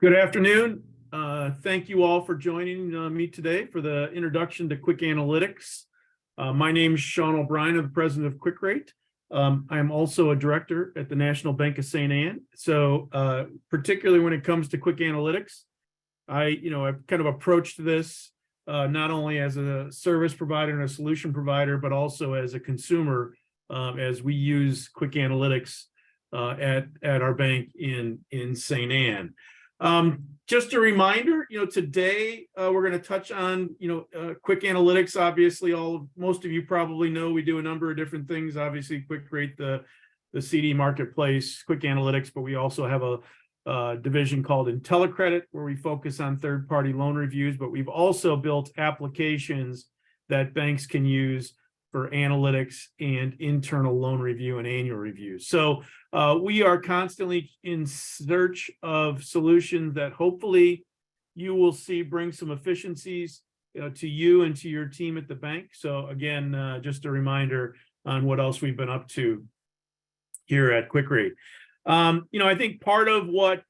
Good afternoon. Thank you all for joining me today for the introduction to QwickAnalytics. My name is Sean O'Brien. I'm the president of QuickRate. I'm also a director at the National Bank of St. Anne. So particularly when it comes to QwickAnalytics, I've kind of approached this not only as a service provider and a solution provider, but also as a consumer as we use QwickAnalytics at our bank in St. Anne. Just a reminder, today we're going to touch on, QwickAnalytics. Obviously, most of you probably know we do a number of different things. Obviously, QuickRate, the CD marketplace, QwickAnalytics, but we also have a division called IntelliCredit where we focus on third-party loan reviews. But we've also built applications that banks can use for analytics and internal loan review and annual reviews. So we are constantly in search of solutions that hopefully you will see bring some efficiencies to you and to your team at the bank. So again, just a reminder on what else we've been up to here at QuickRate. I think part of what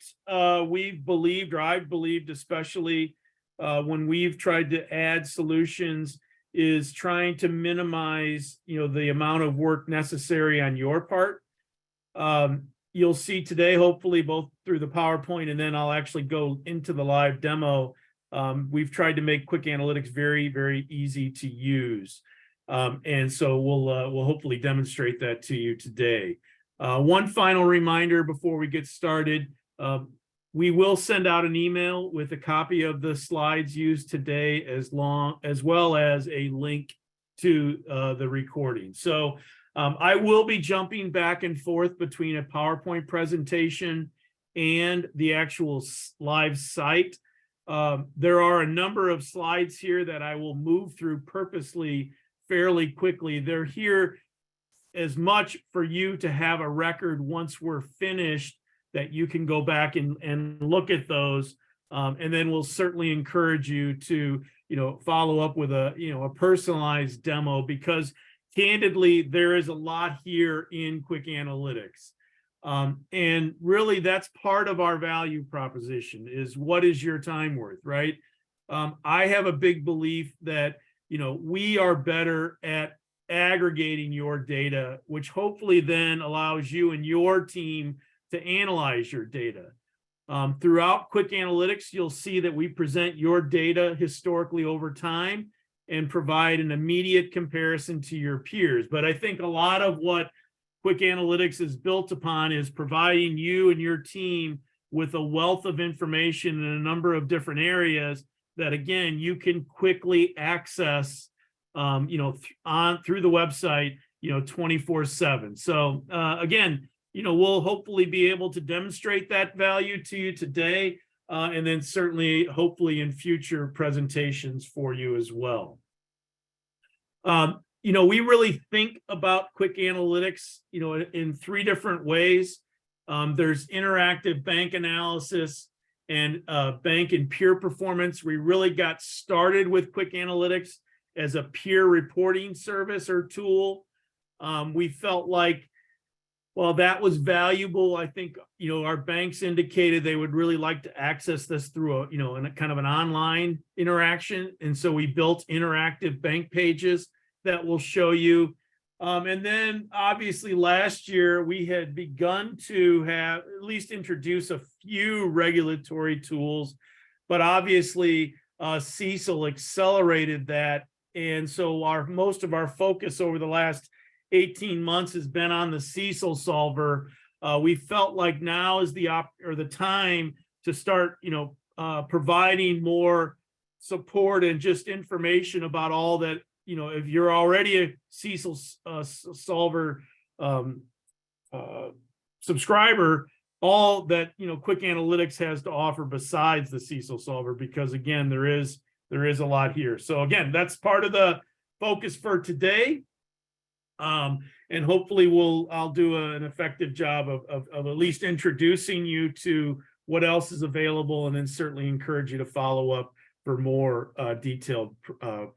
we've believed, or I've believed especially when we've tried to add solutions, is trying to minimize, the amount of work necessary on your part. You'll see today, hopefully, both through the PowerPoint and then I'll actually go into the live demo. We've tried to make QwickAnalytics very, very easy to use. And so we'll hopefully demonstrate that to you today. One final reminder before we get started. We will send out an email with a copy of the slides used today, as well as a link to the recording. So I will be jumping back and forth between a PowerPoint presentation and the actual live site. There are a number of slides here that I will move through purposely fairly quickly. They're here as much for you to have a record once we're finished, that you can go back and look at those. And then we'll certainly encourage you to, follow up with a personalized demo, because candidly, there is a lot here in QwickAnalytics. And really that's part of our value proposition is, what is your time worth, right? I have a big belief that, we are better at aggregating your data, which hopefully then allows you and your team to analyze your data. Throughout QwickAnalytics, you'll see that we present your data historically over time and provide an immediate comparison to your peers. But I think a lot of what QwickAnalytics is built upon is providing you and your team with a wealth of information in a number of different areas that, again, you can quickly access, through the website, 24/7. So again, we'll hopefully be able to demonstrate that value to you today, and then certainly, hopefully, in future presentations for you as well. We really think about QwickAnalytics, in three different ways. There's interactive bank analysis and bank and peer performance. We really got started with QwickAnalytics as a peer reporting service or tool. We felt like, well, that was valuable. I think, our banks indicated they would really like to access this through in a kind of an online interaction. And so we built interactive bank pages that will show you. And then obviously last year we had begun to have at least introduce a few regulatory tools, but obviously CECL accelerated that. And so most of our focus over the last 18 months has been on the CECLSolver. We felt like now is the time to start, providing more support and just information about all that. If you're already a CECLSolver subscriber, all that QwickAnalytics has to offer besides the CECLSolver, because again, there is a lot here. So again, that's part of the focus for today. And hopefully I'll do an effective job of at least introducing you to what else is available, and then certainly encourage you to follow up for more detailed,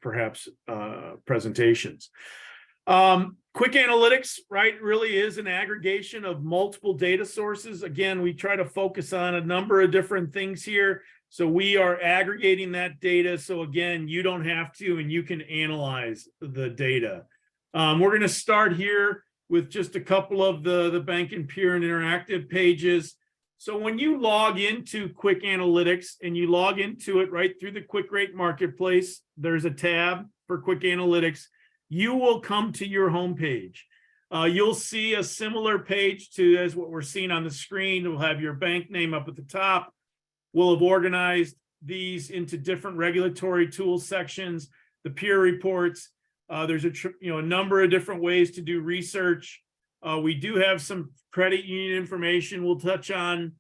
perhaps, presentations. QwickAnalytics, right, really is an aggregation of multiple data sources. Again, we try to focus on a number of different things here. So we are aggregating that data. So again, you don't have to, and you can analyze the data. We're going to start here with just a couple of the Bank and Pure and Interactive pages. So when you log into QwickAnalytics and you log into it right through the QuickRate Marketplace, there's a tab for QwickAnalytics. You will come to your homepage. You'll see a similar page to as what we're seeing on the screen. We'll have your bank name up at the top. We'll have organized these into different regulatory tool sections, the peer reports. There's a number of different ways to do research. We do have some credit union information we'll touch on.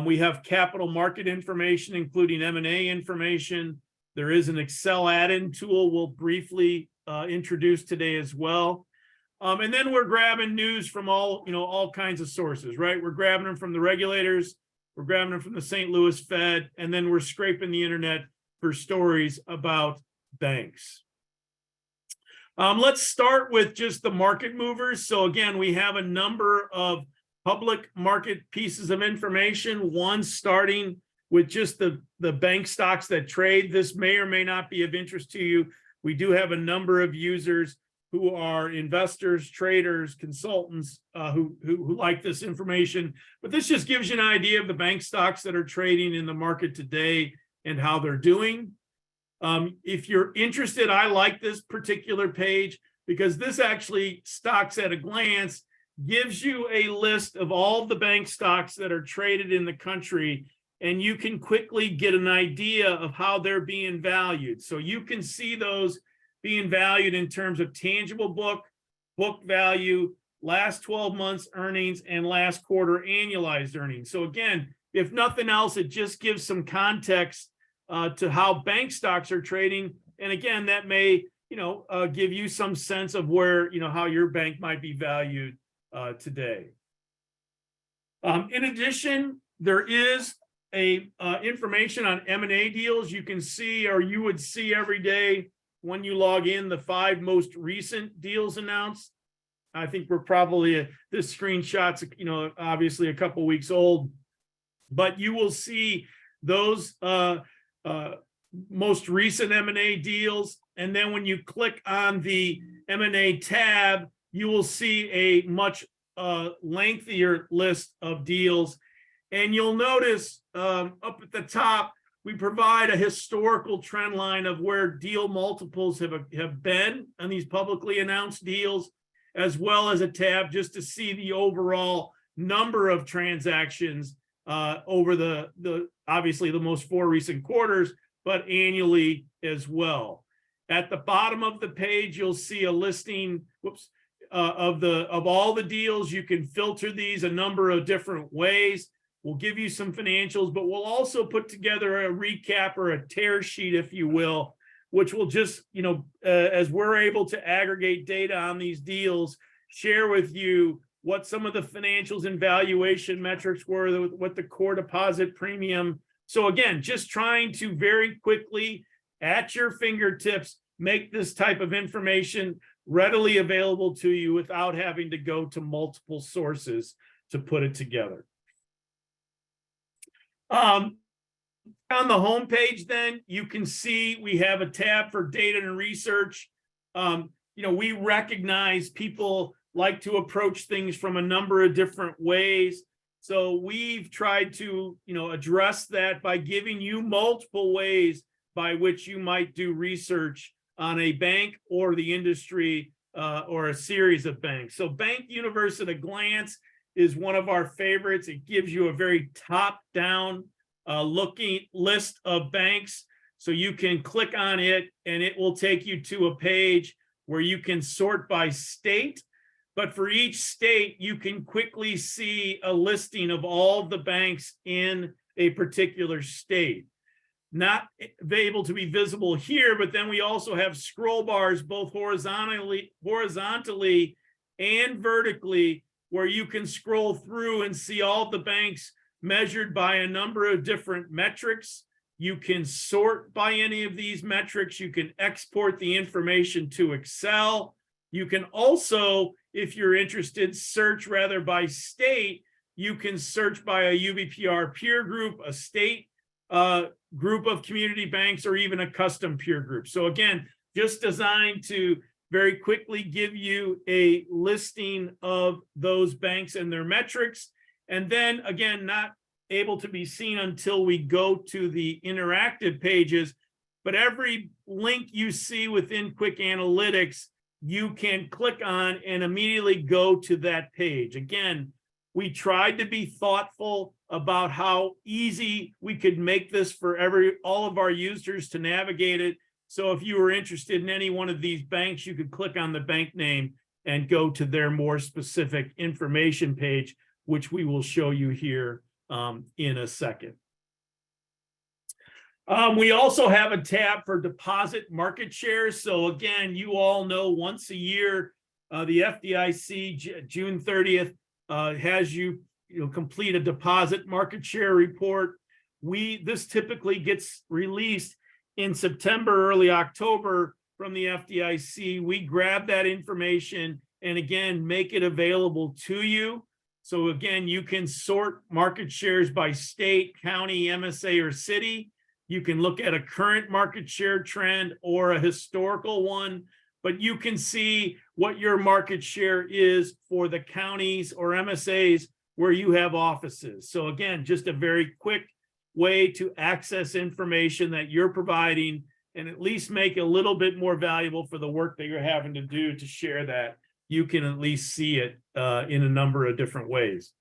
We have capital market information, including M&A information. There is an Excel add-in tool we'll briefly introduce today as well. And then we're grabbing news from all kinds of sources, right? We're grabbing them from the regulators, we're grabbing them from the St. Louis Fed, and then we're scraping the internet for stories about banks. Let's start with just the market movers. So again, we have a number of public market pieces of information, one starting with just the bank stocks that trade. This may or may not be of interest to you. We do have a number of users who are investors, traders, consultants who like this information. But this just gives you an idea of the bank stocks that are trading in the market today and how they're doing. If you're interested, I like this particular page because this actually, stocks at a glance, gives you a list of all the bank stocks that are traded in the country, and you can quickly get an idea of how they're being valued. So you can see those being valued in terms of tangible book value, last 12 months earnings, and last quarter annualized earnings. So again, if nothing else, it just gives some context to how bank stocks are trading. And again, that may give you some sense of where, how your bank might be valued today. In addition, there is information on M&A deals. You can see, or you would see every day when you log in, the 5 most recent deals announced. I think we're probably, this screenshot's, obviously a couple weeks old, but you will see those most recent M&A deals. And then when you click on the M&A tab, you will see a much lengthier list of deals. And you'll notice up at the top, we provide a historical trend line of where deal multiples have been on these publicly announced deals, as well as a tab just to see the overall number of transactions over the obviously the most 4 recent quarters, but annually as well. At the bottom of the page, you'll see a listing of all the deals. You can filter these a number of different ways. We'll give you some financials, but we'll also put together a recap or a tear sheet, if you will, which will just, as we're able to aggregate data on these deals, share with you what some of the financials and valuation metrics were, what the core deposit premium. So again, just trying to very quickly at your fingertips, make this type of information readily available to you without having to go to multiple sources to put it together. On the home page, then you can see we have a tab for data and research. We recognize people like to approach things from a number of different ways. So we've tried to, address that by giving you multiple ways by which you might do research on a bank or the industry or a series of banks. So Bank Universe at a glance is one of our favorites. It gives you a very top-down looking list of banks. So you can click on it and it will take you to a page where you can sort by state. But for each state, you can quickly see a listing of all the banks in a particular state. Not able to be visible here, but then we also have scroll bars both horizontally and vertically, where you can scroll through and see all the banks measured by a number of different metrics. You can sort by any of these metrics. You can export the information to Excel. You can also, if you're interested, search rather by state. You can search by a UBPR peer group, a state group of community banks, or even a custom peer group. So again, just designed to very quickly give you a listing of those banks and their metrics. And then again, not able to be seen until we go to the interactive pages, but every link you see within QwickAnalytics, you can click on and immediately go to that page. Again, we tried to be thoughtful about how easy we could make this for all of our users to navigate it. So if you were interested in any one of these banks, you could click on the bank name and go to their more specific information page, which we will show you here in a second. We also have a tab for deposit market shares. So again, you all know once a year, the FDIC, June 30th, has you complete a deposit market share report. This typically gets released in September, early October from the FDIC. We grab that information and again, make it available to you. So again, you can sort market shares by state, county, MSA, or city. You can look at a current market share trend or a historical one, but you can see what your market share is for the counties or MSAs where you have offices. So again, just a very quick way to access information that you're providing and at least make it a little bit more valuable for the work that you're having to do to share that. You can at least see it in a number of different ways.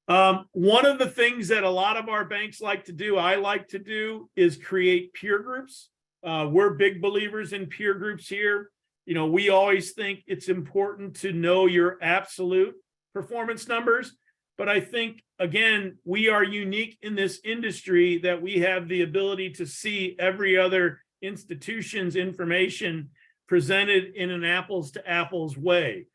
One of the things that a lot of our banks like to do, I like to do, is create peer groups. We're big believers in peer groups here. We always think it's important to know your absolute performance numbers. But I think, again, we are unique in this industry that we have the ability to see every other institution's information presented in an apples to apples way.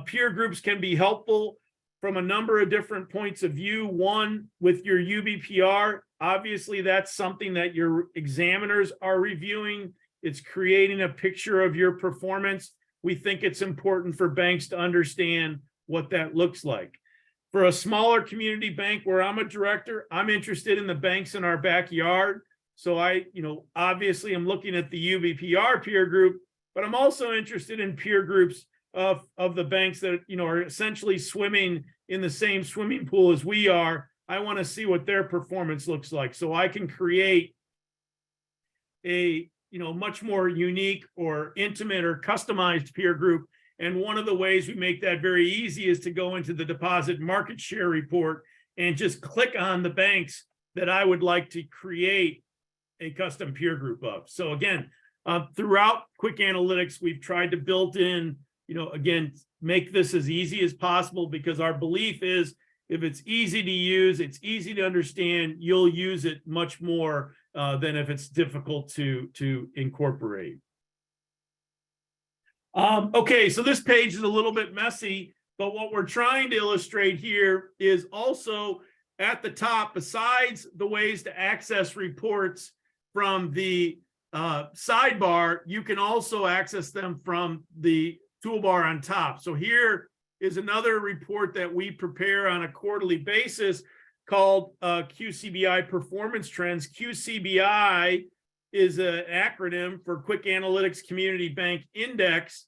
Peer groups can be helpful from a number of different points of view. One, with your UBPR, obviously that's something that your examiners are reviewing. It's creating a picture of your performance. We think it's important for banks to understand what that looks like. For a smaller community bank where I'm a director, I'm interested in the banks in our backyard. So obviously I'm looking at the UBPR peer group, but I'm also interested in peer groups of the banks that are essentially swimming in the same swimming pool as we are. I want to see what their performance looks like, so I can create a much more unique or intimate or customized peer group. And one of the ways we make that very easy is to go into the deposit market share report and just click on the banks that I would like to create a custom peer group of. So again, throughout QwickAnalytics, we've tried to build in, again, make this as easy as possible, because our belief is if it's easy to use, it's easy to understand, you'll use it much more than if it's difficult to incorporate. Okay, so this page is a little bit messy, but what we're trying to illustrate here is also at the top, besides the ways to access reports from the sidebar, you can also access them from the toolbar on top. So here is another report that we prepare on a quarterly basis called QCBI Performance Trends. QCBI is an acronym for QwickAnalytics Community Bank Index.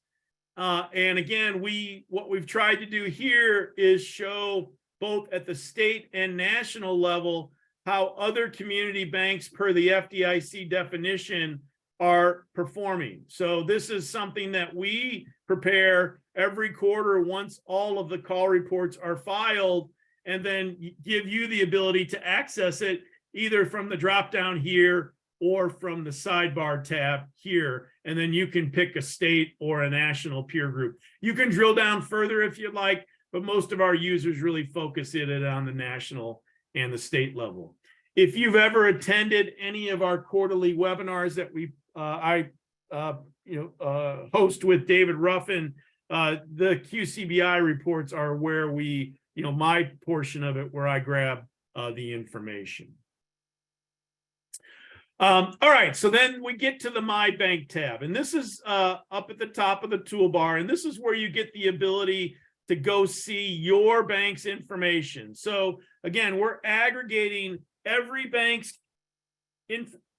And again, what we've tried to do here is show both at the state and national level how other community banks per the FDIC definition are performing. So this is something that we prepare every quarter once all of the call reports are filed, and then give you the ability to access it either from the drop down here or from the sidebar tab here, and then you can pick a state or a national peer group. You can drill down further if you'd like, but most of our users really focus it on the national and the state level. If you've ever attended any of our quarterly webinars that I host with David Ruffin, the QCBI reports are where my portion of it, where I grab the information. All right, so then we get to the My Bank tab, and this is up at the top of the toolbar, and this is where you get the ability to go see your bank's information. So again, we're aggregating every bank's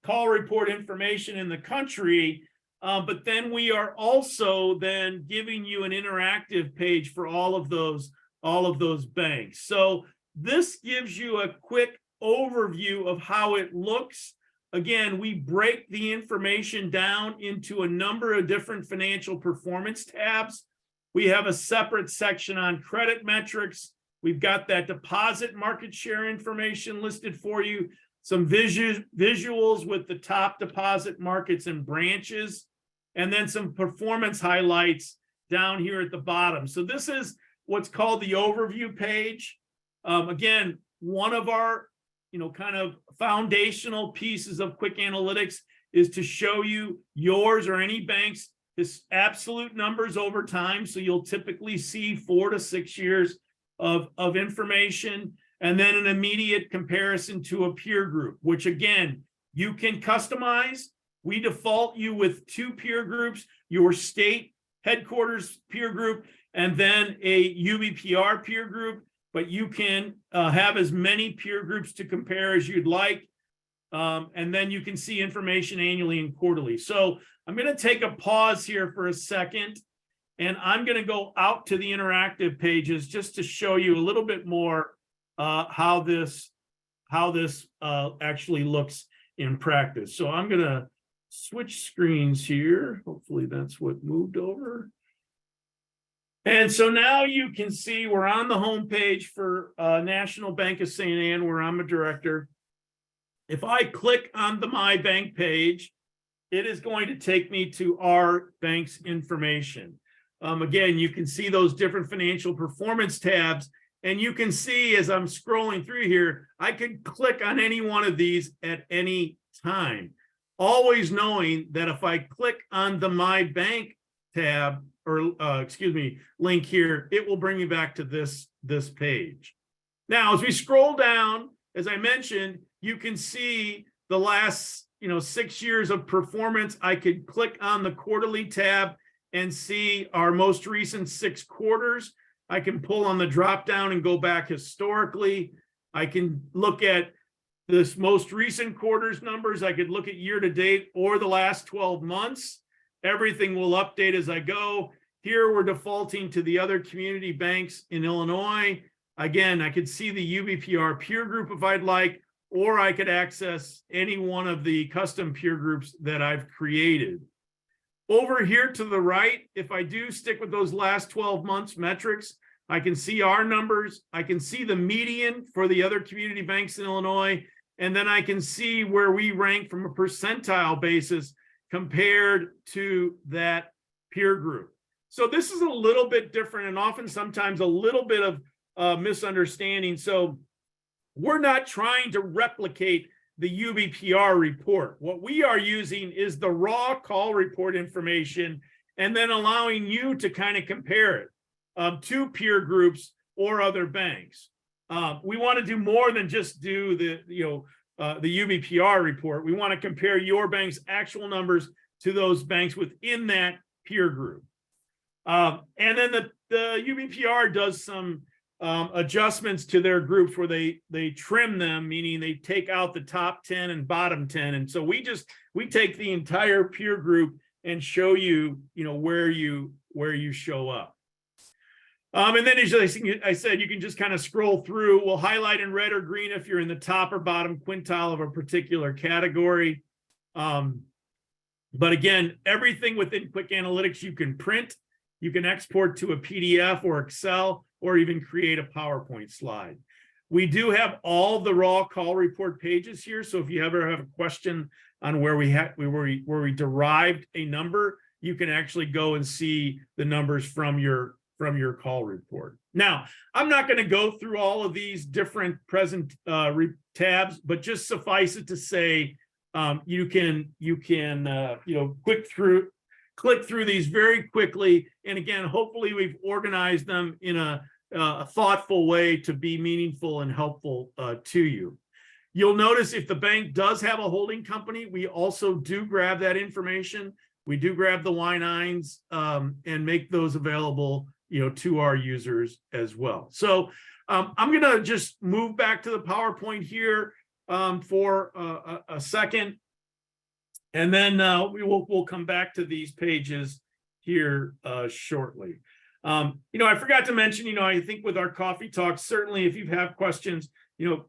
call report information in the country, but then we are also then giving you an interactive page for all of those banks. So this gives you a quick overview of how it looks. Again, we break the information down into a number of different financial performance tabs. We have a separate section on credit metrics. We've got that deposit market share information listed for you, some visuals with the top deposit markets and branches, and then some performance highlights down here at the bottom. So this is what's called the overview page. Again, one of our kind of foundational pieces of QwickAnalytics is to show you yours or any bank's absolute numbers over time. So you'll typically see 4 to 6 years of information, and then an immediate comparison to a peer group, which again, you can customize. We default you with 2 peer groups, your state headquarters peer group, and then a UBPR peer group. But you can have as many peer groups to compare as you'd like. And then you can see information annually and quarterly. So I'm going to take a pause here for a second, and I'm going to go out to the interactive pages just to show you a little bit more how this actually looks in practice. So I'm going to switch screens here. Hopefully that's what moved over. And so now you can see we're on the home page for National Bank of St. Anne, where I'm a director. If I click on the My Bank page, it is going to take me to our bank's information. Again, you can see those different financial performance tabs, and you can see as I'm scrolling through here, I could click on any one of these at any time, always knowing that if I click on the My Bank tab, or link here, it will bring me back to this page. Now, as we scroll down, as I mentioned, you can see the last 6 years of performance. I could click on the quarterly tab and see our most recent 6 quarters. I can pull on the drop down and go back historically. I can look at this most recent quarter's numbers. I could look at year to date or the last 12 months. Everything will update as I go. Here we're defaulting to the other community banks in Illinois. Again, I could see the UBPR peer group if I'd like, or I could access any one of the custom peer groups that I've created. Over here to the right, if I do stick with those last 12 months metrics, I can see our numbers. I can see the median for the other community banks in Illinois, and then I can see where we rank from a percentile basis compared to that peer group. So this is a little bit different, and often sometimes a little bit of misunderstanding. So we're not trying to replicate the UBPR report. What we are using is the raw call report information, and then allowing you to kind of compare it to peer groups or other banks. We want to do more than just do the UBPR report. We want to compare your bank's actual numbers to those banks within that peer group. And then the UBPR does some adjustments to their groups where they trim them, meaning they take out the top 10 and bottom 10. And so we take the entire peer group and show you, where you show up. And then as I said, you can just kind of scroll through. We'll highlight in red or green if you're in the top or bottom quintile of a particular category. But again, everything within QwickAnalytics you can print, you can export to a PDF or Excel, or even create a PowerPoint slide. We do have all the raw call report pages here. So if you ever have a question on where we derived a number, you can actually go and see the numbers from your call report. Now, I'm not going to go through all of these different present tabs, but just suffice it to say, you can click through these very quickly. And again, hopefully we've organized them in a thoughtful way to be meaningful and helpful to you. You'll notice if the bank does have a holding company, we also do grab that information. We do grab the Y-9s and make those available, to our users as well. So I'm going to just move back to the PowerPoint here for a second, and then we'll come back to these pages here shortly. I forgot to mention, I think with our coffee talks, certainly if you have questions,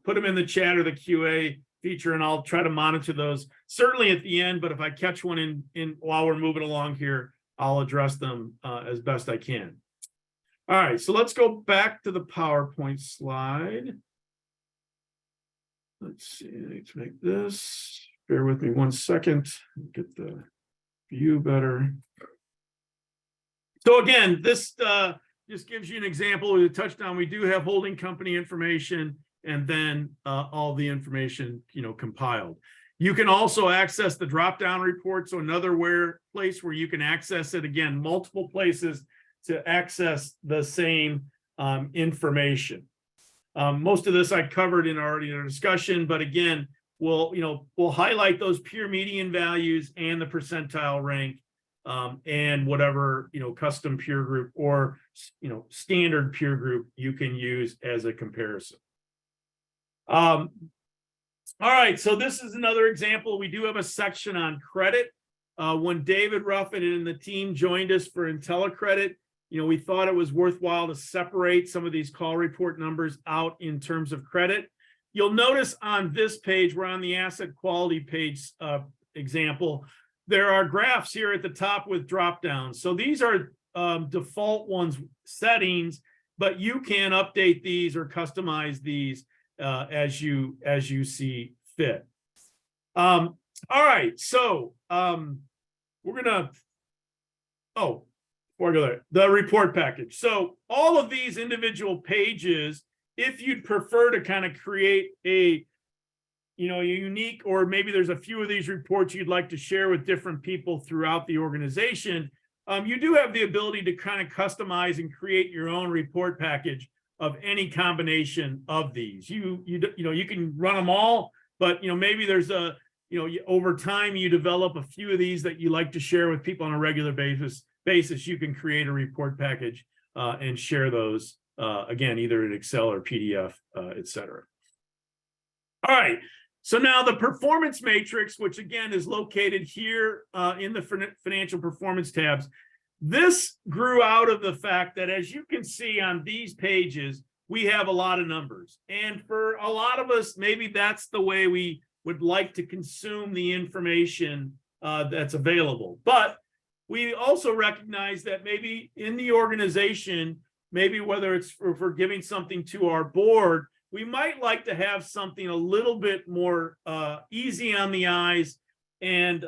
put them in the chat or the QA feature, and I'll try to monitor those certainly at the end. But if I catch one in while we're moving along here, I'll address them as best I can. All right, so let's go back to the PowerPoint slide. Let's see, let's make this. Bear with me 1 second. Get the view better. So again, this just gives you an example. We touched on, we do have holding company information, and then all the information, compiled. You can also access the drop-down report. So another place where you can access it, again, multiple places to access the same information. Most of this I covered in our discussion, but again, we'll highlight those peer median values and the percentile rank, and whatever custom peer group or standard peer group you can use as a comparison. All right, so this is another example. We do have a section on credit. When David Ruffin and the team joined us for IntelliCredit, we thought it was worthwhile to separate some of these call report numbers out in terms of credit. You'll notice on this page, we're on the asset quality page example. There are graphs here at the top with drop downs. So these are default ones settings, but you can update these or customize these as you see fit. All right, so we're gonna, before I go there, the report package. So all of these individual pages, if you'd prefer to kind of create a unique, or maybe there's a few of these reports you'd like to share with different people throughout the organization, you do have the ability to kind of customize and create your own report package of any combination of these. You can run them all, but maybe there's over time you develop a few of these that you like to share with people on a regular basis. You can create a report package and share those again, either in Excel or PDF, etc. All right. So now the performance matrix, which again is located here in the financial performance tabs, this grew out of the fact that, as you can see on these pages, we have a lot of numbers. And for a lot of us, maybe that's the way we would like to consume the information that's available. But we also recognize that maybe in the organization, maybe whether it's for giving something to our board, we might like to have something a little bit more easy on the eyes and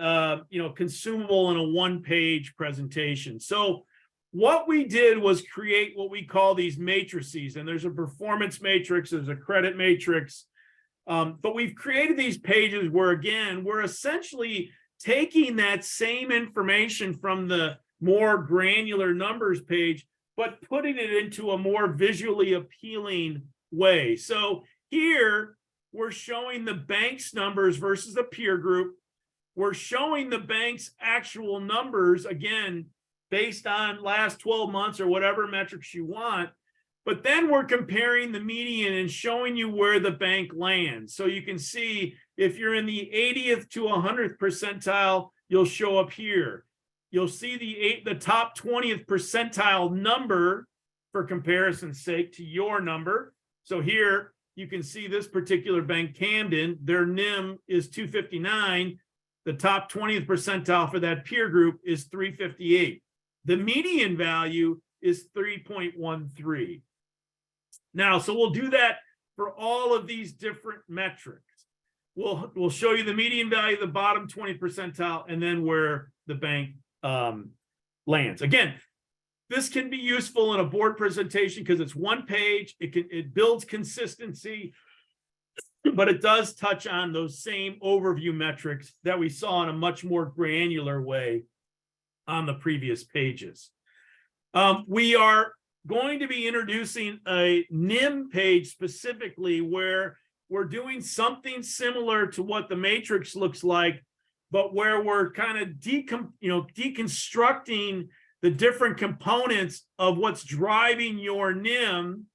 consumable in a one-page presentation. So what we did was create what we call these matrices, and there's a performance matrix, there's a credit matrix, but we've created these pages where, again, we're essentially taking that same information from the more granular numbers page, but putting it into a more visually appealing way. So here we're showing the bank's numbers versus a peer group. We're showing the bank's actual numbers, again, based on last 12 months or whatever metrics you want. But then we're comparing the median and showing you where the bank lands. So you can see if you're in the 80th to 100th percentile, you'll show up here. You'll see the top 20th percentile number for comparison's sake to your number. So here you can see this particular bank, Camden, their NIM is 259. The top 20th percentile for that peer group is 358. The median value is 3.13. Now, so we'll do that for all of these different metrics. We'll show you the median value, the bottom 20th percentile, and then where the bank lands. Again, this can be useful in a board presentation because it's one page. It builds consistency, but it does touch on those same overview metrics that we saw in a much more granular way on the previous pages. We are going to be introducing a NIM page specifically where we're doing something similar to what the matrix looks like, but where we're kind of deconstructing the different components of what's driving your NIM,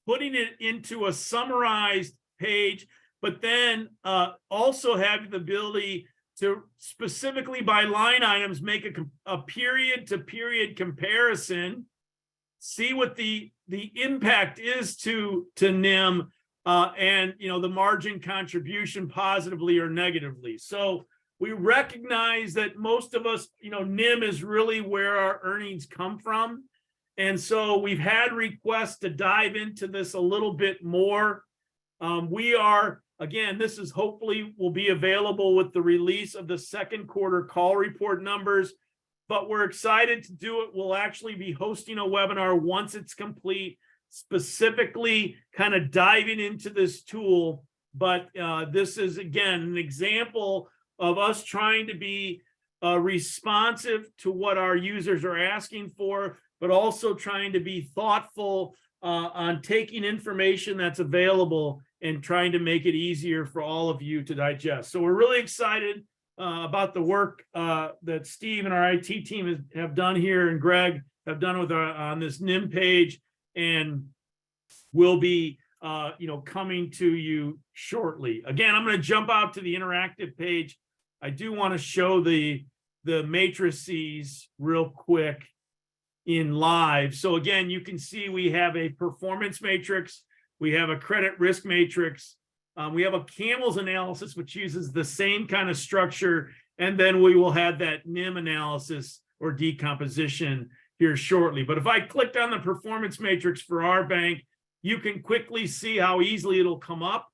putting it into a summarized page, but then also having the ability to specifically by line items make a period to period comparison, see what the impact is to NIM, and the margin contribution positively or negatively. So we recognize that most of us, NIM is really where our earnings come from. And so we've had requests to dive into this a little bit more. We are, again, this is hopefully will be available with the release of the second quarter call report numbers, but we're excited to do it. We'll actually be hosting a webinar once it's complete, specifically kind of diving into this tool. But this is, again, an example of us trying to be responsive to what our users are asking for, but also trying to be thoughtful on taking information that's available and trying to make it easier for all of you to digest. So we're really excited about the work that Steve and our IT team have done here, and Greg have done with on this NIM page, and will be coming to you shortly. Again, I'm going to jump out to the interactive page. I do want to show the matrices real quick in live. So again, you can see we have a performance matrix, we have a credit risk matrix, we have a Camel's analysis, which uses the same kind of structure, and then we will have that NIM analysis or decomposition here shortly. But if I clicked on the performance matrix for our bank, you can quickly see how easily it'll come up.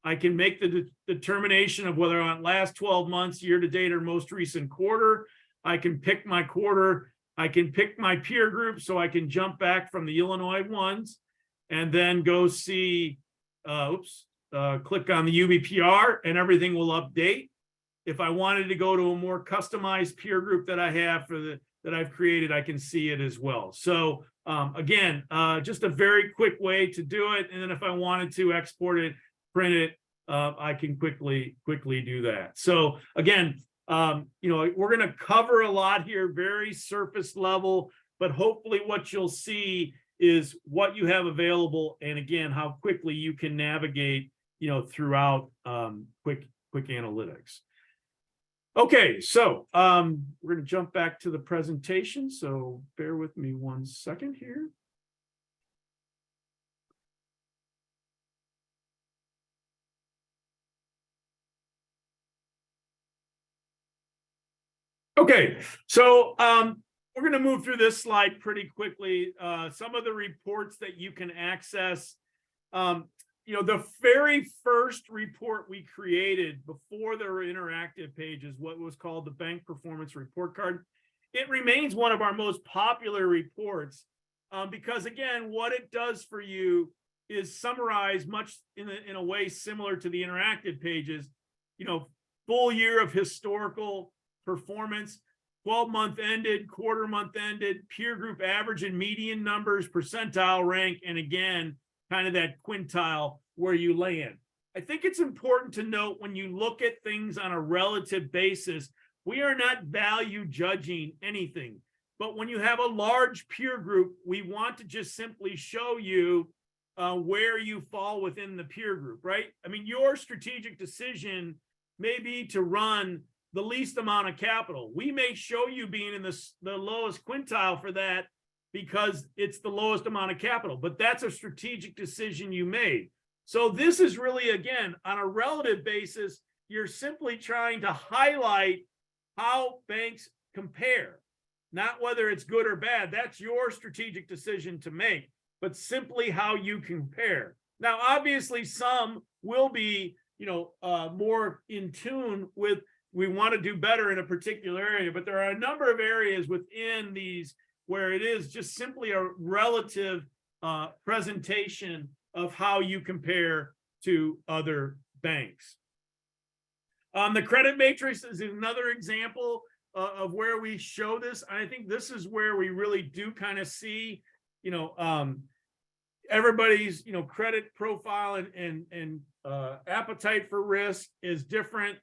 I can make the determination of whether on last 12 months, year to date, or most recent quarter. I can pick my quarter. I can pick my peer group, so I can jump back from the Illinois ones and then go see, click on the UBPR, and everything will update. If I wanted to go to a more customized peer group that I have that I've created, I can see it as well. So again, just a very quick way to do it. And then if I wanted to export it, print it, I can quickly do that. So again, we're going to cover a lot here, very surface level, but hopefully what you'll see is what you have available, and again, how quickly you can navigate, throughout QwickAnalytics. Okay, so we're going to jump back to the presentation. So bear with me 1 second here. Okay, so we're going to move through this slide pretty quickly. Some of the reports that you can access, the very first report we created before there were interactive pages, what was called the Bank Performance Report Card. It remains one of our most popular reports because, again, what it does for you is summarize much in a way similar to the interactive pages, full year of historical performance, 12-month ended, quarter-month ended, peer group average and median numbers, percentile rank, and again, kind of that quintile where you land. I think it's important to note when you look at things on a relative basis, we are not value judging anything. But when you have a large peer group, we want to just simply show you where you fall within the peer group, right? I mean, your strategic decision may be to run the least amount of capital. We may show you being in the lowest quintile for that because it's the lowest amount of capital, but that's a strategic decision you made. So this is really, again, on a relative basis, you're simply trying to highlight how banks compare, not whether it's good or bad. That's your strategic decision to make, but simply how you compare. Now, obviously, some will be, more in tune with, we want to do better in a particular area, but there are a number of areas within these where it is just simply a relative presentation of how you compare to other banks. The credit matrix is another example of where we show this. I think this is where we really do kind of see, everybody's, credit profile and appetite for risk is different.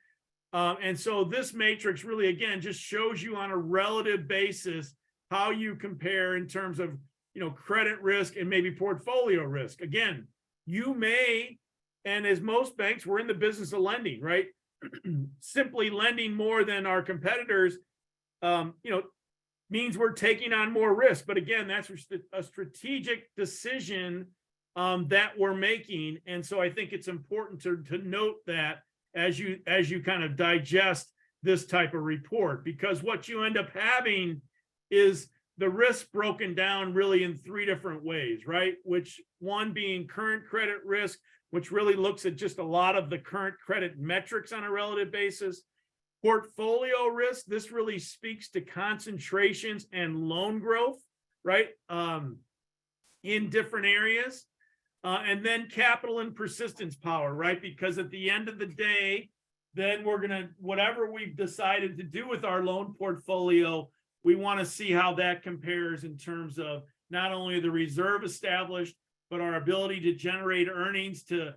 And so this matrix really, again, just shows you on a relative basis how you compare in terms of, credit risk and maybe portfolio risk. Again, you may, and as most banks, we're in the business of lending, right? Simply lending more than our competitors, means we're taking on more risk. But again, that's a strategic decision that we're making. And so I think it's important to note that as you kind of digest this type of report, because what you end up having is the risk broken down really in three different ways, right? Which one being current credit risk, which really looks at just a lot of the current credit metrics on a relative basis. Portfolio risk, this really speaks to concentrations and loan growth, right? In different areas. And then capital and persistence power, right? Because at the end of the day, then we're gonna, whatever we've decided to do with our loan portfolio, we want to see how that compares in terms of not only the reserve established, but our ability to generate earnings to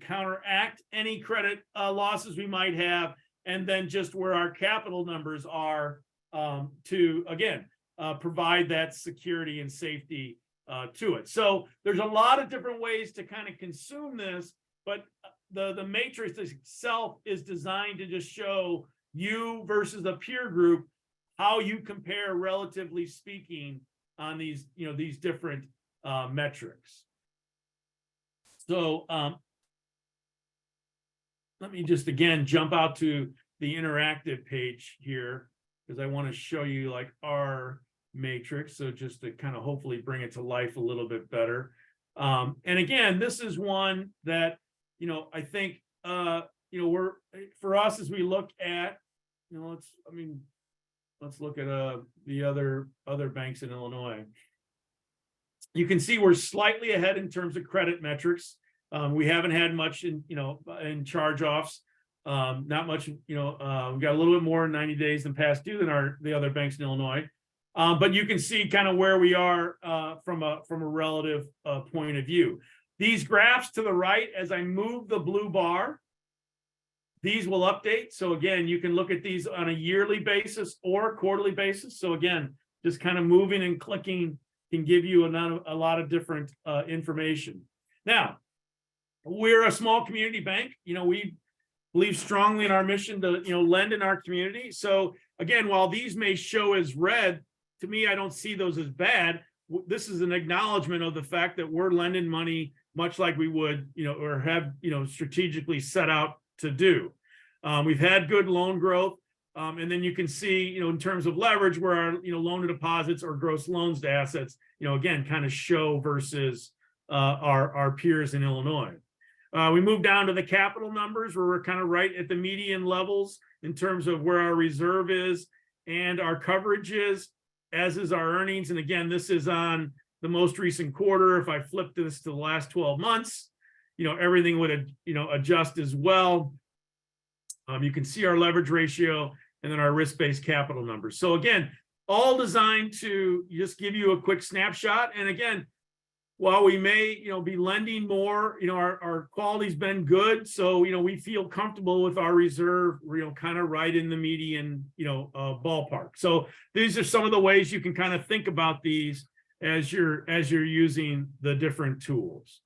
counteract any credit losses we might have, and then just where our capital numbers are to, again, provide that security and safety to it. So there's a lot of different ways to kind of consume this, but the matrix itself is designed to just show you versus a peer group how you compare, relatively speaking, on these these different metrics. So let me just again jump out to the interactive page here, because I want to show you like our matrix. So just to kind of hopefully bring it to life a little bit better. And again, this is one that, I think, we're, for us, as we look at, let's look at the other banks in Illinois. You can see we're slightly ahead in terms of credit metrics. We haven't had much in charge-offs. Not much, we've got a little bit more in 90 days than past due than the other banks in Illinois. But you can see kind of where we are from a relative point of view. These graphs to the right, as I move the blue bar, these will update. So again, you can look at these on a yearly basis or quarterly basis. So again, just kind of moving and clicking can give you a lot of different information. Now, we're a small community bank. We believe strongly in our mission to lend in our community. So again, while these may show as red, to me, I don't see those as bad. This is an acknowledgement of the fact that we're lending money much like we would, or have, strategically set out to do. We've had good loan growth. And then you can see, in terms of leverage, where our, loan to deposits or gross loans to assets, again, kind of show versus our peers in Illinois. We move down to the capital numbers, where we're kind of right at the median levels in terms of where our reserve is and our coverage is, as is our earnings. And again, this is on the most recent quarter. If I flip this to the last 12 months, everything would, adjust as well. You can see our leverage ratio and then our risk-based capital numbers. So again, all designed to just give you a quick snapshot. And again, while we may, be lending more, our quality's been good. So, we feel comfortable with our reserve, kind of right in the median, ballpark. So these are some of the ways you can kind of think about these as you're using the different tools.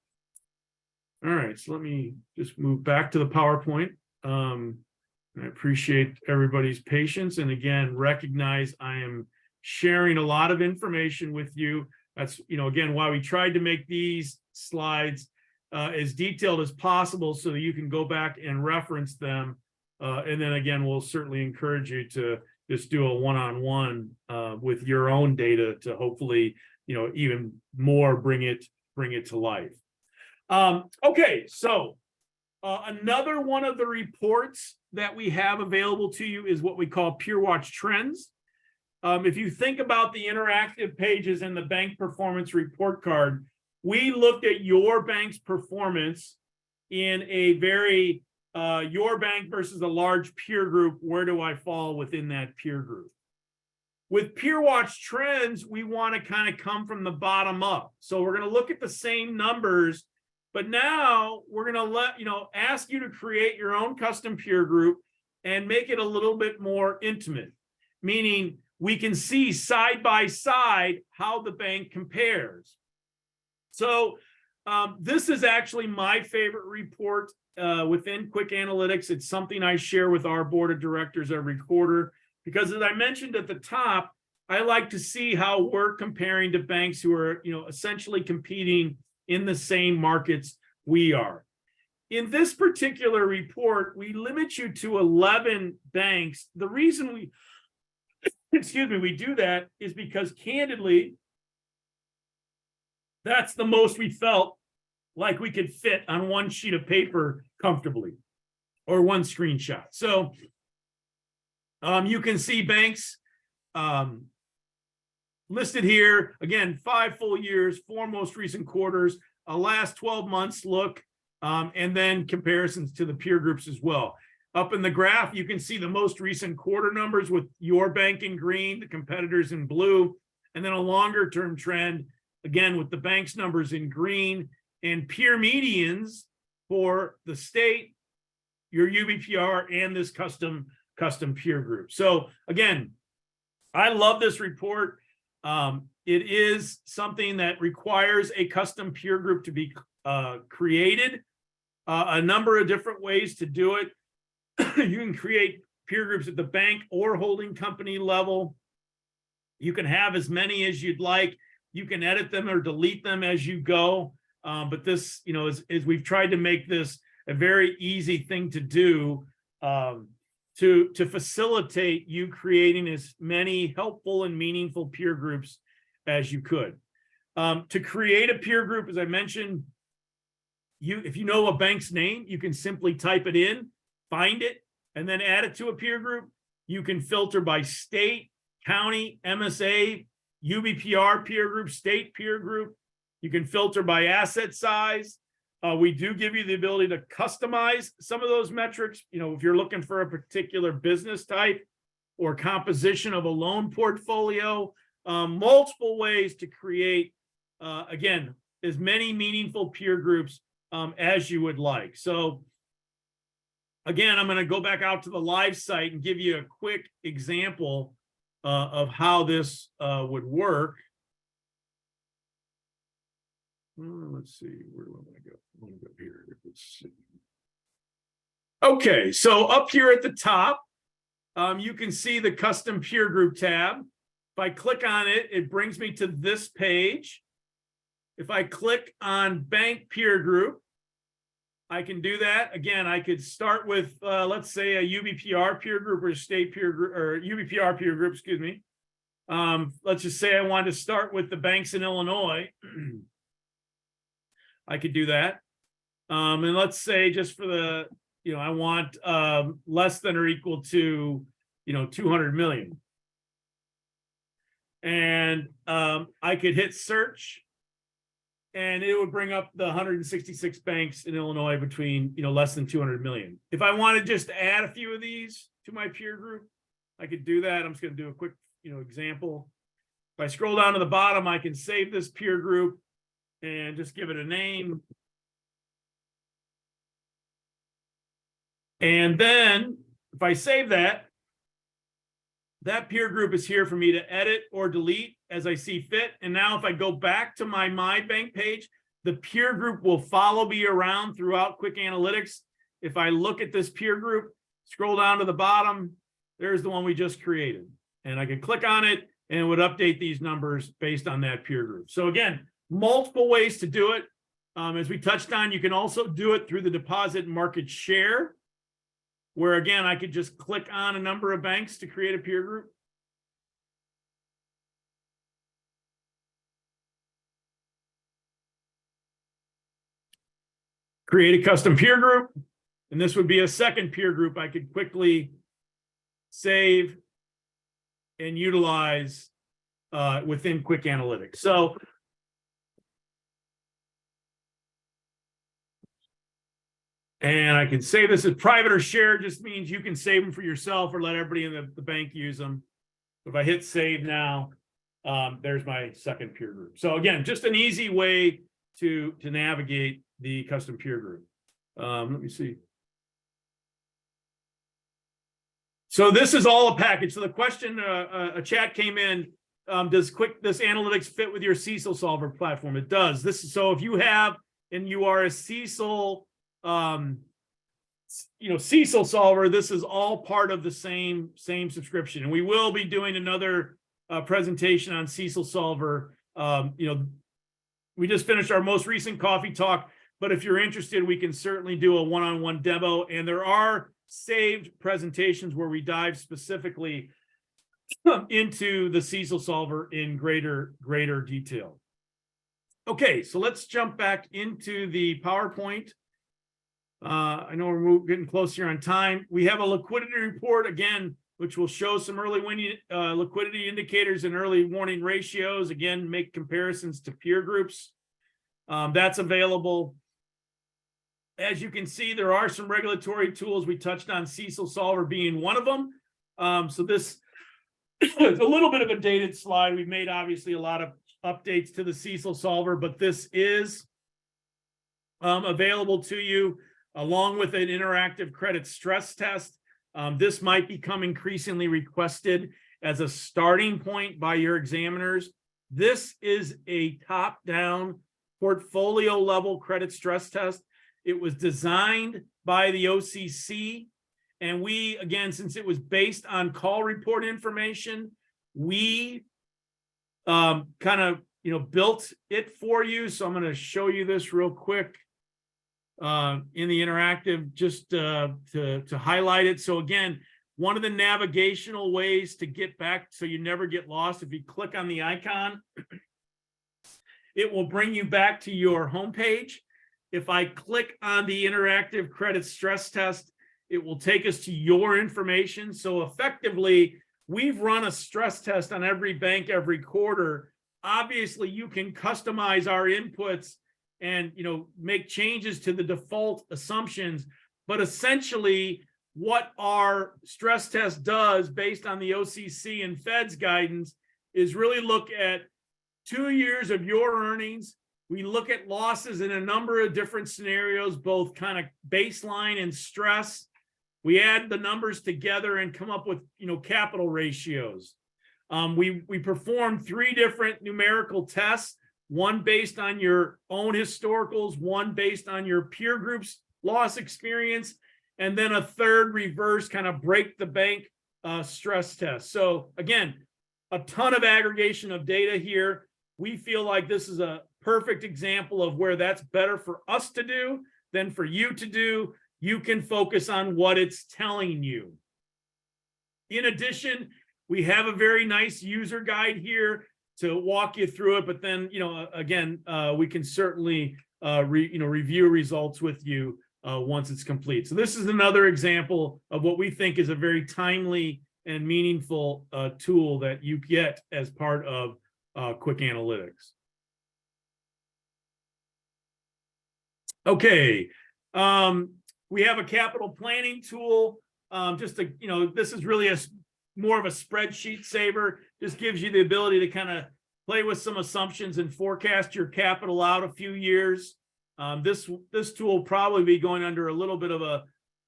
All right, so let me just move back to the PowerPoint. I appreciate everybody's patience. And again, recognize I am sharing a lot of information with you. That's, again, why we tried to make these slides as detailed as possible so that you can go back and reference them. And then again, we'll certainly encourage you to just do a one-on-one with your own data to hopefully, even more bring it to life. Okay, so another one of the reports that we have available to you is what we call Peer Watch Trends. If you think about the interactive pages in the bank performance report card, we looked at your bank's performance in a very, your bank versus a large peer group. Where do I fall within that peer group? With peer watch trends, we want to kind of come from the bottom up. So we're going to look at the same numbers, but now we're going to ask you to create your own custom peer group and make it a little bit more intimate, meaning we can see side by side how the bank compares. So this is actually my favorite report within QwickAnalytics. It's something I share with our board of directors every quarter, because as I mentioned at the top, I like to see how we're comparing to banks who are, essentially competing in the same markets we are. In this particular report, we limit you to 11 banks. The reason we do that is because candidly, that's the most we felt like we could fit on one sheet of paper comfortably, or one screenshot. So you can see banks listed here. Again, 5 full years, 4 most recent quarters, a last 12 months look, and then comparisons to the peer groups as well. Up in the graph, you can see the most recent quarter numbers with your bank in green, the competitors in blue, and then a longer term trend, again, with the bank's numbers in green, and peer medians for the state, your UBPR, and this custom peer group. So again, I love this report. It is something that requires a custom peer group to be created. A number of different ways to do it. You can create peer groups at the bank or holding company level. You can have as many as you'd like. You can edit them or delete them as you go. But this, is we've tried to make this a very easy thing to do to facilitate you creating as many helpful and meaningful peer groups as you could. To create a peer group, as I mentioned, if you know a bank's name, you can simply type it in, find it, and then add it to a peer group. You can filter by state, county, MSA, UBPR peer group, state peer group. You can filter by asset size. We do give you the ability to customize some of those metrics. If you're looking for a particular business type or composition of a loan portfolio, multiple ways to create, again, as many meaningful peer groups as you would like. So again, I'm going to go back out to the live site and give you a quick example of how this would work. Let's see, where do I want to go? I want to go here. Let's see. Okay, so up here at the top, you can see the custom peer group tab. If I click on it, it brings me to this page. If I click on bank peer group, I can do that. Again, I could start with, let's say, a UBPR peer group or state peer group, or UBPR peer group, excuse me. Let's just say I wanted to start with the banks in Illinois. I could do that. And let's say just for the, I want less than or equal to, 200 million. And I could hit search, and it would bring up the 166 banks in Illinois between, less than 200 million. If I wanted just to add a few of these to my peer group, I could do that. I'm just going to do a quick, example. If I scroll down to the bottom, I can save this peer group and just give it a name. And then if I save that, that peer group is here for me to edit or delete as I see fit. And now if I go back to my bank page, the peer group will follow me around throughout QwickAnalytics. If I look at this peer group, scroll down to the bottom, there's the one we just created. And I can click on it and it would update these numbers based on that peer group. So again, multiple ways to do it. As we touched on, you can also do it through the deposit market share, where again, I could just click on a number of banks to create a peer group. Create a custom peer group, and this would be a second peer group I could quickly save and utilize within QwickAnalytics. So and I can say this as private or shared, just means you can save them for yourself or let everybody in the bank use them. If I hit save now, there's my second peer group. So again, just an easy way to navigate the custom peer group. Let me see. So this is all a package. So the question, a chat came in, does QwickAnalytics fit with your CECLSolver platform? It does. So if you have, and you are a CECL, CECLSolver, this is all part of the same subscription. And we will be doing another presentation on CECLSolver. We just finished our most recent coffee talk, but if you're interested, we can certainly do a one-on-one demo. And there are saved presentations where we dive specifically into the CECLSolver in greater detail. Okay, so let's jump back into the PowerPoint. I know we're getting close here on time. We have a liquidity report, again, which will show some early liquidity indicators and early warning ratios. Again, make comparisons to peer groups. That's available. As you can see, there are some regulatory tools. We touched on CECLSolver being one of them. So this is a little bit of a dated slide. We've made obviously a lot of updates to the CECLSolver, but this is available to you along with an interactive credit stress test. This might become increasingly requested as a starting point by your examiners. This is a top-down portfolio level credit stress test. It was designed by the OCC, and we, again, since it was based on call report information, we kind of built it for you. So I'm going to show you this real quick in the interactive, just to highlight it. So again, one of the navigational ways to get back so you never get lost, if you click on the icon, it will bring you back to your homepage. If I click on the interactive credit stress test, it will take us to your information. So effectively, we've run a stress test on every bank every quarter. Obviously, you can customize our inputs and make changes to the default assumptions. But essentially, what our stress test does based on the OCC and Fed's guidance is really look at 2 years of your earnings. We look at losses in a number of different scenarios, both kind of baseline and stress. We add the numbers together and come up with, capital ratios. We perform 3 different numerical tests, one based on your own historicals, one based on your peer group's loss experience, and then a third reverse kind of break the bank stress test. So again, a ton of aggregation of data here. We feel like this is a perfect example of where that's better for us to do than for you to do. You can focus on what it's telling you. In addition, we have a very nice user guide here to walk you through it, but then, again, we can certainly, review results with you once it's complete. So this is another example of what we think is a very timely and meaningful tool that you get as part of QwickAnalytics. Okay, we have a capital planning tool. This is really more of a spreadsheet saver. Just gives you the ability to kind of play with some assumptions and forecast your capital out a few years. This tool will probably be going under a little bit of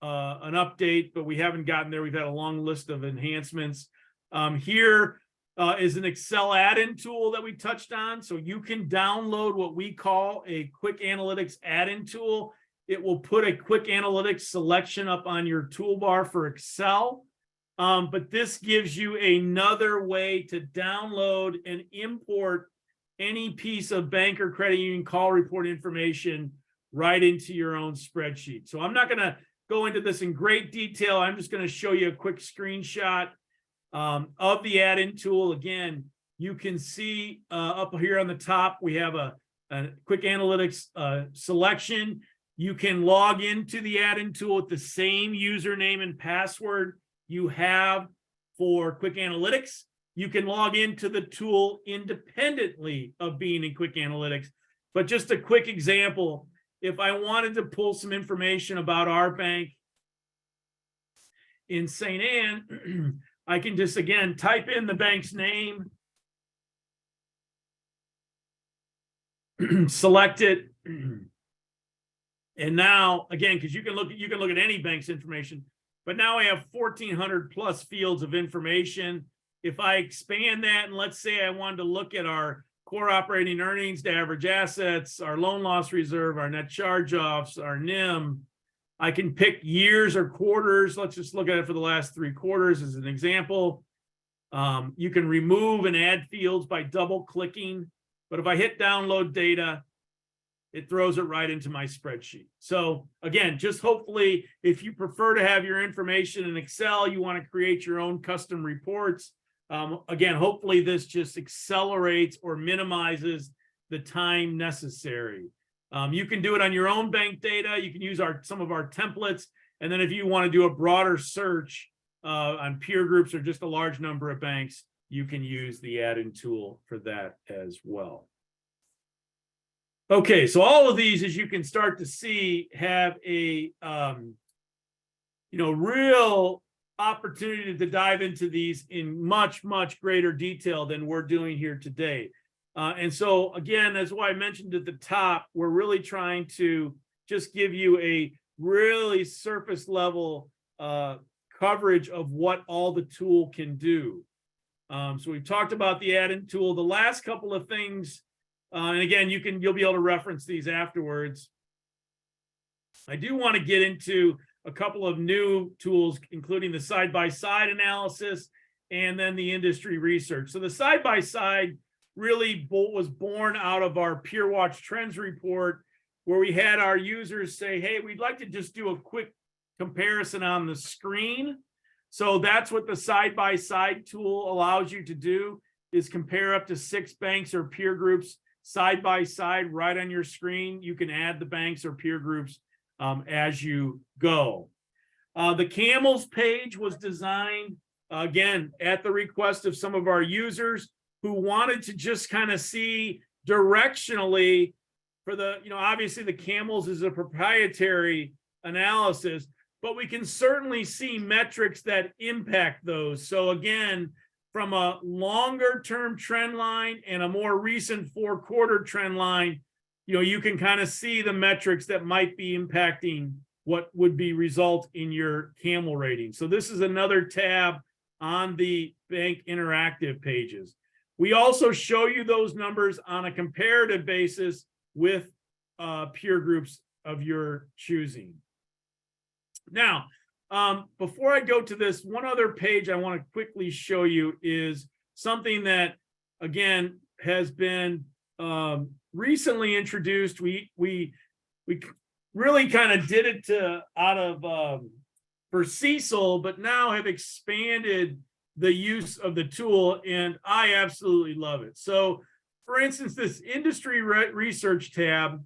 an update, but we haven't gotten there. We've had a long list of enhancements. Here is an Excel add-in tool that we touched on. So you can download what we call a QwickAnalytics add-in tool. It will put a QwickAnalytics selection up on your toolbar for Excel. But this gives you another way to download and import any piece of bank or credit union call report information right into your own spreadsheet. So I'm not going to go into this in great detail. I'm just going to show you a quick screenshot of the add-in tool. Again, you can see up here on the top, we have a QwickAnalytics selection. You can log into the add-in tool with the same username and password you have for QwickAnalytics. You can log into the tool independently of being in QwickAnalytics. But just a quick example, if I wanted to pull some information about our bank in St. Anne, I can just, again, type in the bank's name, select it. And now, again, because you can look at any bank's information, but now I have 1,400 plus fields of information. If I expand that, and let's say I wanted to look at our core operating earnings to average assets, our loan loss reserve, our net charge-offs, our NIM, I can pick years or quarters. Let's just look at it for the last 3 quarters as an example. You can remove and add fields by double clicking, but if I hit download data, it throws it right into my spreadsheet. So again, just hopefully, if you prefer to have your information in Excel, you want to create your own custom reports. Again, hopefully this just accelerates or minimizes the time necessary. You can do it on your own bank data. You can use some of our templates. And then if you want to do a broader search on peer groups or just a large number of banks, you can use the add-in tool for that as well. Okay, so all of these, as you can start to see, have a real opportunity to dive into these in much, much greater detail than we're doing here today. And so again, that's why I mentioned at the top, we're really trying to just give you a really surface level coverage of what all the tool can do. So we've talked about the add-in tool. The last couple of things, and again, you'll be able to reference these afterwards. I do want to get into a couple of new tools, including the side-by-side analysis and then the industry research. So the side-by-side really was born out of our Peer Watch Trends report, where we had our users say, hey, we'd like to just do a quick comparison on the screen. So that's what the side-by-side tool allows you to do, is compare up to 6 banks or peer groups side by side right on your screen. You can add the banks or peer groups as you go. The Camels page was designed, again, at the request of some of our users who wanted to just kind of see directionally for the, obviously the Camels is a proprietary analysis, but we can certainly see metrics that impact those. So again, from a longer term trend line and a more recent 4-quarter trend line, you can kind of see the metrics that might be impacting what would be result in your Camel rating. So this is another tab on the Bank Interactive pages. We also show you those numbers on a comparative basis with peer groups of your choosing. Now, before I go to this, one other page I want to quickly show you is something that, again, has been recently introduced. We really kind of did it for CECL, but now have expanded the use of the tool, and I absolutely love it. So, for instance, this industry research tab,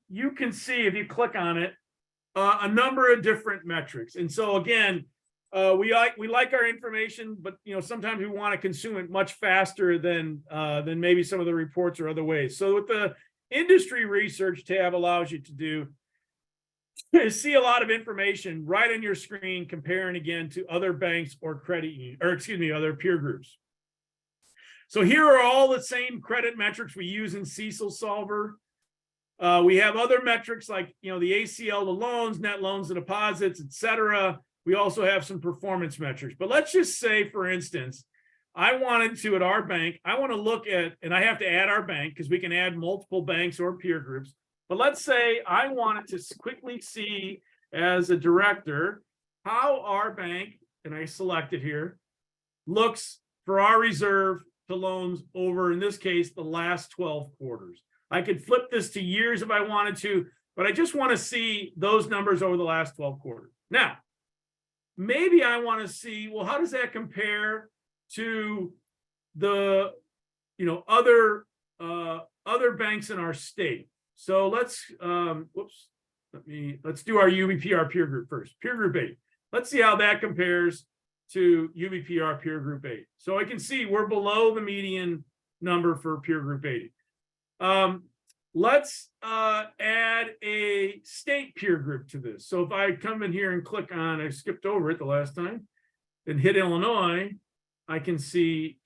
you can see if you click on it, a number of different metrics. And so again, we like our information, but sometimes we want to consume it much faster than maybe some of the reports or other ways. So what the industry research tab allows you to do is see a lot of information right on your screen, comparing again to other banks or other peer groups. So here are all the same credit metrics we use in CECLSolver. We have other metrics like, the ACL to loans, net loans to deposits, etc. We also have some performance metrics. But let's just say, for instance, I wanted to, at our bank, I want to look at, and I have to add our bank because we can add multiple banks or peer groups. But let's say I wanted to quickly see, as a director, how our bank, and I select it here, looks for our reserve to loans over, in this case, the last 12 quarters. I could flip this to years if I wanted to, but I just want to see those numbers over the last 12 quarters. Now, maybe I want to see, well, how does that compare to the, other banks in our state? So let's let's do our UBPR peer group first. Peer group 8. Let's see how that compares to UBPR peer group 8. So I can see we're below the median number for peer group 80. Let's add a state peer group to this. So if I come in here and click on, I skipped over it the last time. and hit Illinois, I can see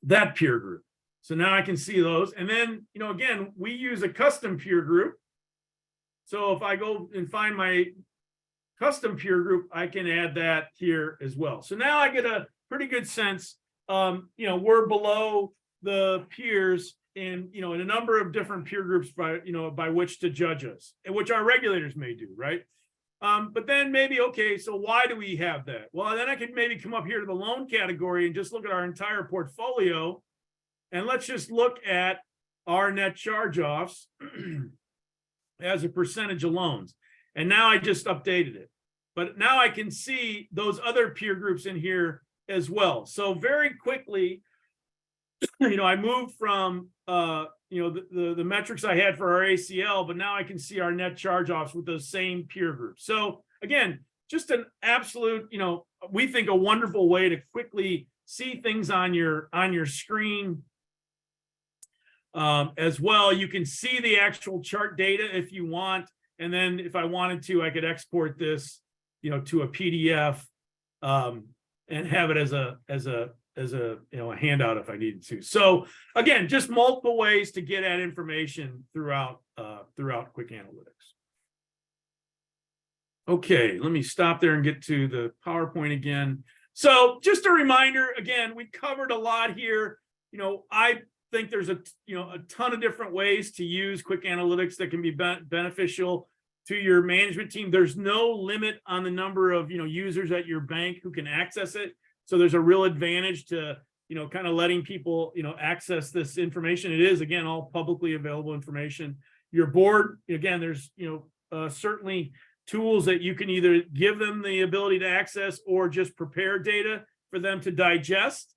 that peer group. So now I can see those. And then, again, we use a custom peer group. So if I go and find my custom peer group, I can add that here as well. So now I get a pretty good sense. We're below the peers in a number of different peer groups by which to judge us, and which our regulators may do, right? But then maybe, okay, so why do we have that? Well, then I could maybe come up here to the loan category and just look at our entire portfolio. And let's just look at our net charge-offs as a percentage of loans. And now I just updated it. But now I can see those other peer groups in here as well. So very quickly, I moved from the metrics I had for our ACL, but now I can see our net charge-offs with those same peer groups. So again, just an absolute, we think a wonderful way to quickly see things on your screen. As well, you can see the actual chart data if you want, and then if I wanted to, I could export this, to a PDF, and have it as a handout if I needed to. So again, just multiple ways to get at information throughout QwickAnalytics. Okay, let me stop there and get to the PowerPoint again. So just a reminder, again, we covered a lot here. I think there's a ton of different ways to use QwickAnalytics that can be beneficial to your management team. There's no limit on the number of users at your bank who can access it. So there's a real advantage to kind of letting people access this information. It is, again, all publicly available information. Your board, again, there's certainly tools that you can either give them the ability to access or just prepare data for them to digest,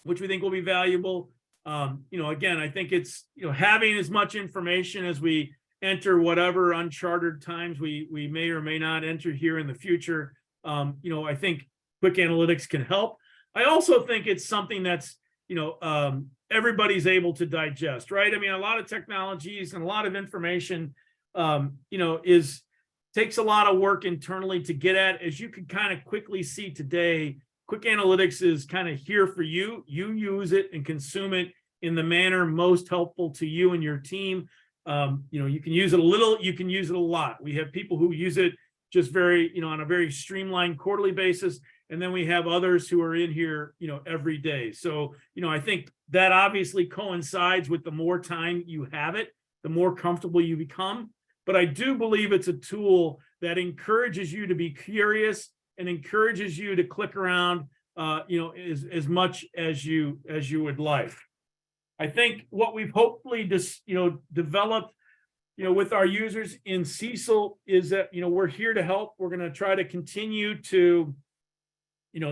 which we think will be valuable. Again, I think it's, having as much information as we enter whatever uncharted times we may or may not enter here in the future. I think QwickAnalytics can help. I also think it's something that's, everybody's able to digest, right? I mean, a lot of technologies and a lot of information, takes a lot of work internally to get at. As you can kind of quickly see today, QwickAnalytics is kind of here for you. You use it and consume it in the manner most helpful to you and your team. You can use it a little, you can use it a lot. We have people who use it just very, on a very streamlined quarterly basis. And then we have others who are in here, every day. So, I think that obviously coincides with the more time you have it, the more comfortable you become. But I do believe it's a tool that encourages you to be curious and encourages you to click around, as much as you would like. I think what we've hopefully developed, with our users in CECL is that, we're here to help. We're going to try to continue to,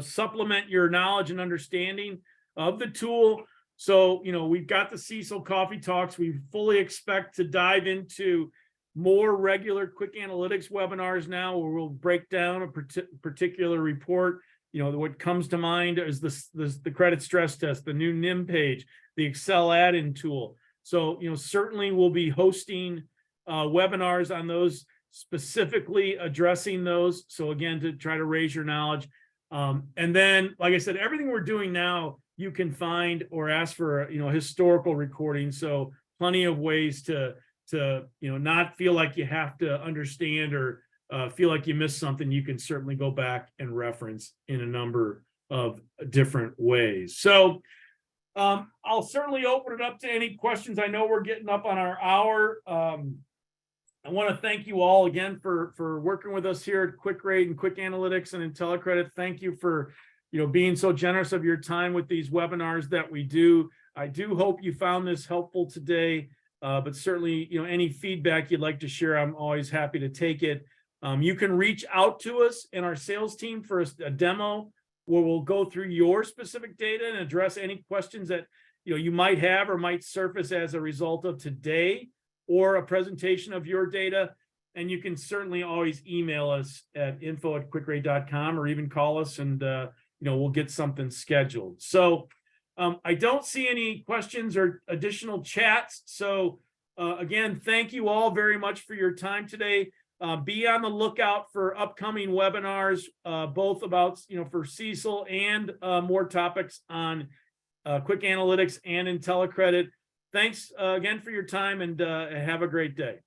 supplement your knowledge and understanding of the tool. So, we've got the CECL Coffee Talks. We fully expect to dive into more regular QwickAnalytics webinars now, where we'll break down a particular report. What comes to mind is the credit stress test, the new NIM page, the Excel add-in tool. So, certainly we'll be hosting webinars on those, specifically addressing those. So again, to try to raise your knowledge. And then, like I said, everything we're doing now, you can find or ask for, historical recording. So plenty of ways to not feel like you have to understand or feel like you missed something. You can certainly go back and reference in a number of different ways. So I'll certainly open it up to any questions. I know we're getting up on our hour. I want to thank you all again for working with us here at QuickRate and QwickAnalytics and IntelliCredit. Thank you for being so generous of your time with these webinars that we do. I do hope you found this helpful today. But certainly, any feedback you'd like to share, I'm always happy to take it. You can reach out to us and our sales team for a demo where we'll go through your specific data and address any questions that you might have or might surface as a result of today or a presentation of your data. And you can certainly always email us at info@quickrate.com or even call us and we'll get something scheduled. So I don't see any questions or additional chats. So again, thank you all very much for your time today. Be on the lookout for upcoming webinars, both about, for CECL and more topics on Quick Analytics and IntelliCredit. Thanks again for your time, and have a great day.